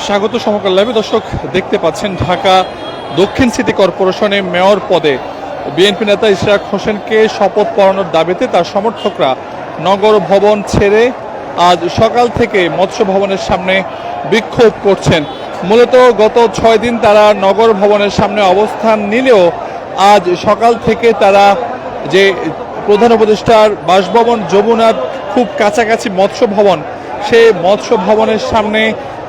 স্বাগত সমকাল লাইভে। দর্শক দেখতে পাচ্ছেন ঢাকা দক্ষিণ সিটি কর্পোরেশনে মেয়র পদে বিএনপি নেতা ইশরাক হোসেনকে শপথ পড়ানোর দাবিতে তার সমর্থকরা নগর ভবন ছেড়ে আজ সকাল থেকে মৎস্য ভবনের সামনে বিক্ষোভ করছেন। মূলত গত 6 দিন তারা নগর ভবনের সামনে অবস্থান নিলেও আজ সকাল থেকে তারা যে প্রধান উপদেষ্টার বাসভবন যমুনার খুব কাছাকাছি মৎস্য ভবন, সেই মৎস্য ভবনের সামনে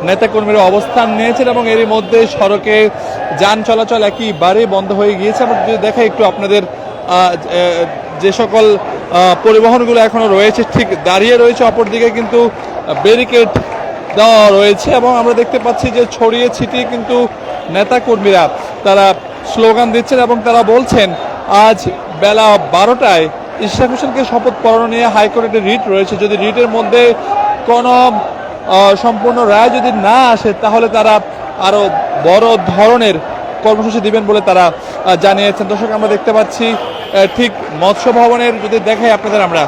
নেতাকর্মীরা অবস্থান নিয়েছেন এবং এরই মধ্যে সড়কে যান চলাচল একেবারে বন্ধ হয়ে গিয়েছে। আমরা যদি দেখা একটু আপনাদের যে সকল পরিবহনগুলো এখনো রয়েছে ঠিক দাঁড়িয়ে রয়েছে, অপরদিকে কিন্তু ব্যারিকেড দেওয়া রয়েছে এবং আমরা দেখতে পাচ্ছি যে ছড়িয়ে ছিটিয়ে কিন্তু নেতাকর্মীরা তারা স্লোগান দিচ্ছেন এবং তারা বলছেন আজ বেলা 12টায় ইশরাক হোসেনকে শপথ পড়ানো নিয়ে হাইকোর্টে রিট রয়েছে। যদি রিটের মধ্যে কোনো সম্পূর্ণ রায় যদি না আসে তাহলে তারা আরো বড় ধরনের কর্মসূচি দিবেন বলে তারা জানিয়েছেন। দর্শক আমরা দেখতে পাচ্ছি ঠিক মৎস্য ভবনের, যদি দেখাই আপনাদের, আমরা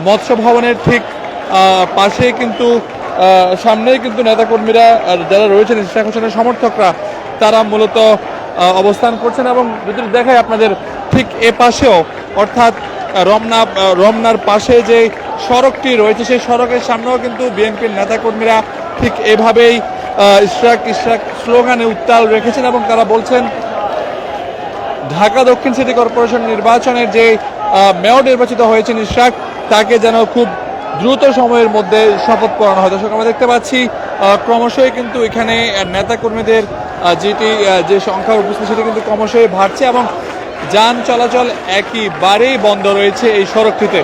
মৎস্য ভবনের ঠিক পাশে কিন্তু সামনেই কিন্তু নেতাকর্মীরা যারা রয়েছেন ইশরাক হোসেনের সমর্থকরা তারা মূলত অবস্থান করছেন এবং যদি দেখাই আপনাদের ঠিক এ পাশেও, অর্থাৎ রমনার পাশে যে সড়কটি রয়েছে সেই সড়কের সামনেও কিন্তু বিএনপির নেতাকর্মীরা ঠিক এভাবেই ইশরাক স্লোগানে উত্তাল রেখেছেন এবং তারা বলছেন ঢাকা দক্ষিণ সিটি কর্পোরেশন নির্বাচনের যে মেয়র নির্বাচিত হয়েছেন ইশরাক, তাকে যেন খুব দ্রুত সময়ের মধ্যে শপথ পড়ানো হয়। দর্শক আমরা দেখতে পাচ্ছি ক্রমশই কিন্তু এখানে নেতাকর্মীদের যে সংখ্যা উপস্থিত সেটি কিন্তু ক্রমশই বাড়ছে এবং যান চলাচল একেবারেই বন্ধ রয়েছে এই সড়কটিতে।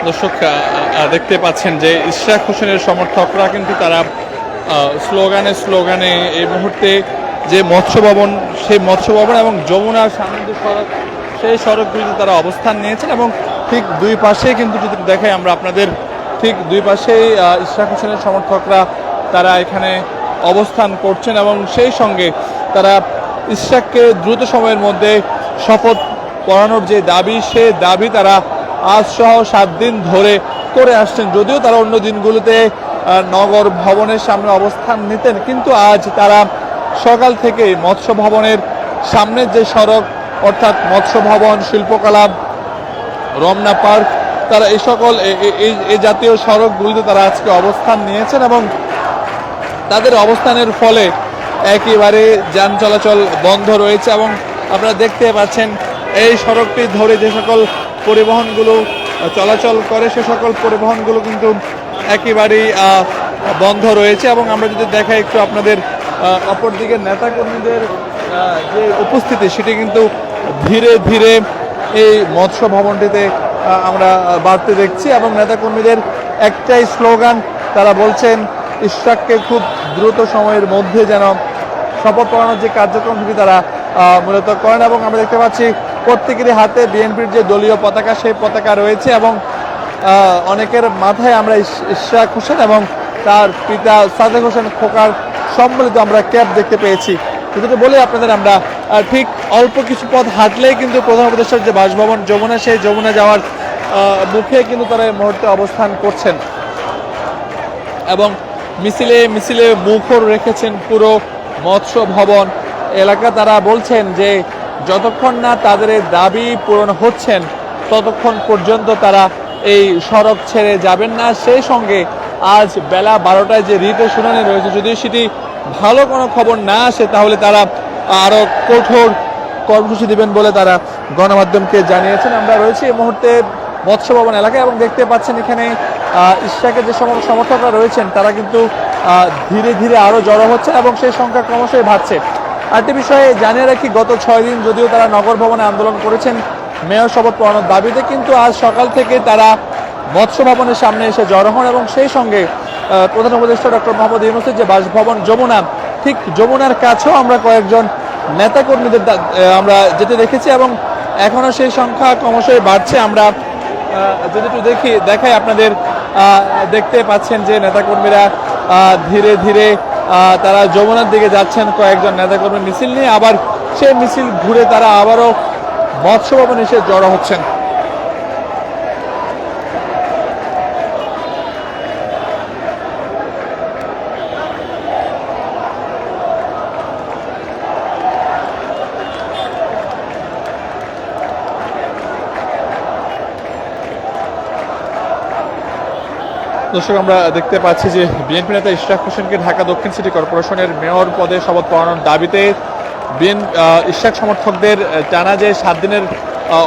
দর্শক দেখতে পাচ্ছেন যে ইশরাক হোসেনের সমর্থকরা কিন্তু তারা স্লোগানে এই মুহূর্তে যে মৎস্য ভবন, সেই মৎস্য ভবন এবং যমুনার সামনে যে সড়ক, সেই সড়কগুলিতে তারা অবস্থান নিয়েছেন এবং ঠিক দুই পাশে কিন্তু যদি দেখাই আমরা আপনাদের, ঠিক দুই পাশেই ইশরাক হোসেনের সমর্থকরা তারা এখানে অবস্থান করছেন এবং সেই সঙ্গে তারা ইশরাককে দ্রুত সময়ের মধ্যে শপথ পড়ানোর যে দাবি, সে দাবি তারা আজ সহ 7 দিন ধরে করে আসছেন। যদিও তারা অন্য দিনগুলোতে নগর ভবনের সামনে অবস্থান নিতেন, কিন্তু আজ তারা সকাল থেকে মৎস্য ভবনের সামনের যে সড়ক, অর্থাৎ মৎস্য ভবন, শিল্পকলা, রমনা পার্ক, তারা এই সকল এই জাতীয় সড়কগুলিতে তারা আজকে অবস্থান নিয়েছেন এবং তাদের অবস্থানের ফলে একেবারে যান চলাচল বন্ধ রয়েছে এবং আপনারা দেখতে পাচ্ছেন এই সড়কটি ধরে যে সকল পরিবহনগুলো চলাচল করে সে সকল পরিবহনগুলো কিন্তু একেবারেই বন্ধ রয়েছে এবং আমরা যদি দেখাই একটু আপনাদের, অপরদিকে নেতাকর্মীদের যে উপস্থিতি সেটি কিন্তু ধীরে ধীরে এই মৎস্য ভবনটিতে আমরা বাড়তে দেখছি এবং নেতাকর্মীদের একটাই স্লোগান, তারা বলছেন ইশরাককে খুব দ্রুত সময়ের মধ্যে যেন শপথ পড়ানোর যে কার্যক্রম সেটি তারা মূলত করেন এবং আমরা দেখতে পাচ্ছি প্রত্যেকেরই হাতে বিএনপির যে দলীয় পতাকা, সেই পতাকা রয়েছে এবং অনেকের মাথায় আমরা ইশরাক হোসেন এবং তার পিতা সাদেক হোসেন খোকার সম্মিলিত আমরা ক্যাপ দেখতে পেয়েছি। যেটা বলে আপনাদের, আমরা ঠিক অল্প কিছু পথ হাঁটলেই কিন্তু প্রধান উপদেষ্টার যে বাসভবন যমুনা, সেই যমুনা যাওয়ার মুখে কিন্তু তারা এই মুহূর্তে অবস্থান করছেন এবং মিছিলে মুখর রেখেছেন পুরো মৎস্য ভবন এলাকা। তারা বলছেন যে যতক্ষণ না তাদের এই দাবি পূরণ হচ্ছেন ততক্ষণ পর্যন্ত তারা এই সড়ক ছেড়ে যাবেন না। সেই সঙ্গে আজ বেলা 12টায় যে রিটের শুনানি রয়েছে, যদি সেটি ভালো কোনো খবর না আসে তাহলে তারা আরো কঠোর কর্মসূচি দিবেন বলে তারা গণমাধ্যমকে জানিয়েছেন। আমরা রয়েছি এই মুহূর্তে মৎস্য ভবন এলাকায় এবং দেখতে পাচ্ছেন এখানে ইশরাকের যে সমর্থকরা রয়েছেন তারা কিন্তু ধীরে ধীরে আরও জড়ো হচ্ছে এবং সেই সংখ্যা ক্রমশই বাড়ছে। আরেকটি বিষয়ে জানিয়ে রাখি, গত 6 দিন যদিও তারা নগর ভবনে আন্দোলন করেছেন মেয়র শপথ পড়ানোর দাবিতে, কিন্তু আজ সকাল থেকে তারা মৎস্য ভবনের সামনে এসে জড়ো হন এবং সেই সঙ্গে প্রধান উপদেষ্টা ডক্টর মোহাম্মদ ইউনূসের যে বাসভবন যমুনা, ঠিক যমুনার কাছেও আমরা কয়েকজন নেতাকর্মীদের আমরা যেতে দেখেছি এবং এখনও সেই সংখ্যা ক্রমশই বাড়ছে। আমরা যদি একটু দেখাই আপনাদের, দেখতে পাচ্ছেন যে নেতাকর্মীরা ধীরে ধীরে তারা যমুনার দিকে যাচ্ছেন কয়েকজন নেতাকর্মী মিছিল নিয়ে, আবার সেই মিছিল ঘুরে তারা আবারও মৎস্য ভবনে এসে জড়ো হচ্ছেন। দর্শক, আমরা দেখতে পাচ্ছি যে বিএনপি নেতা ইশরাক হোসেনকে ঢাকা দক্ষিণ সিটি কর্পোরেশনের মেয়র পদে শপথ পড়ানোর দাবিতে ইশরাক সমর্থকদের টানা যে 7 দিনের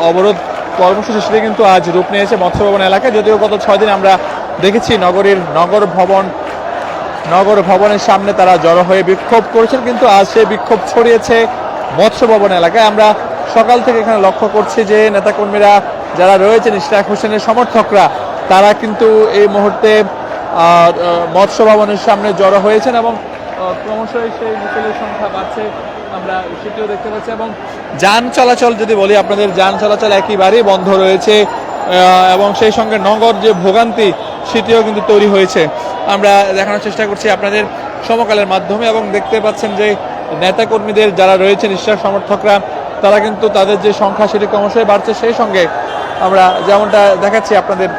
অবরোধ কর্মসূচি, সেটি কিন্তু আজ রূপ নিয়েছে মৎস্য ভবন এলাকায়। যদিও গত 6 দিন আমরা দেখেছি নগরীর নগর ভবনের সামনে তারা জড়ো হয়ে বিক্ষোভ করেছেন, কিন্তু আজ সেই বিক্ষোভ ছড়িয়েছে মৎস্য ভবন এলাকায়। আমরা সকাল থেকে এখানে লক্ষ্য করছি যে নেতাকর্মীরা যারা রয়েছেন ইশরাক হোসেনের সমর্থকরা, তারা কিন্তু এই মুহূর্তে মৎস্য ভবনের সামনে জড়ো হয়েছেন এবং ক্রমশই সেই মিছিলের সংখ্যা বাড়ছে, আমরা সেটিও দেখতে পাচ্ছি। এবং যান চলাচল যদি বলি আপনাদের, যান চলাচল একেবারেই বন্ধ রয়েছে এবং সেই সঙ্গে নগর যে ভোগান্তি সেটিও কিন্তু তৈরি হয়েছে। আমরা দেখানোর চেষ্টা করছি আপনাদের সমকালের মাধ্যমে এবং দেখতে পাচ্ছেন যে নেতাকর্মীদের যারা রয়েছেন ইশরাক সমর্থকরা, তারা কিন্তু তাদের যে সংখ্যা সেটি ক্রমশই বাড়ছে। সেই সঙ্গে আমরা যেমনটা দেখাচ্ছি আপনাদের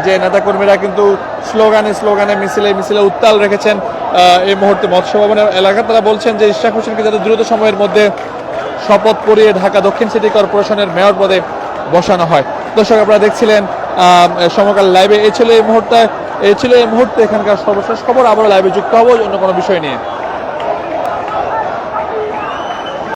যে নেতাকর্মীরা কিন্তু স্লোগানে মিছিলে উত্তাল রেখেছেন এই মুহূর্তে মৎস্য ভবনের এলাকা। তারা বলছেন যে ইশরাক হোসেনকে যাতে দ্রুত সময়ের মধ্যে শপথ পড়িয়ে ঢাকা দক্ষিণ সিটি কর্পোরেশনের মেয়র পদে বসানো হয়। দর্শক, আপনারা দেখছিলেন সমকাল লাইভে। এই ছিল এই মুহূর্তে এখানকার সর্বশেষ খবর। আবারও লাইভে যুক্ত হবো অন্য কোনো বিষয় নিয়ে।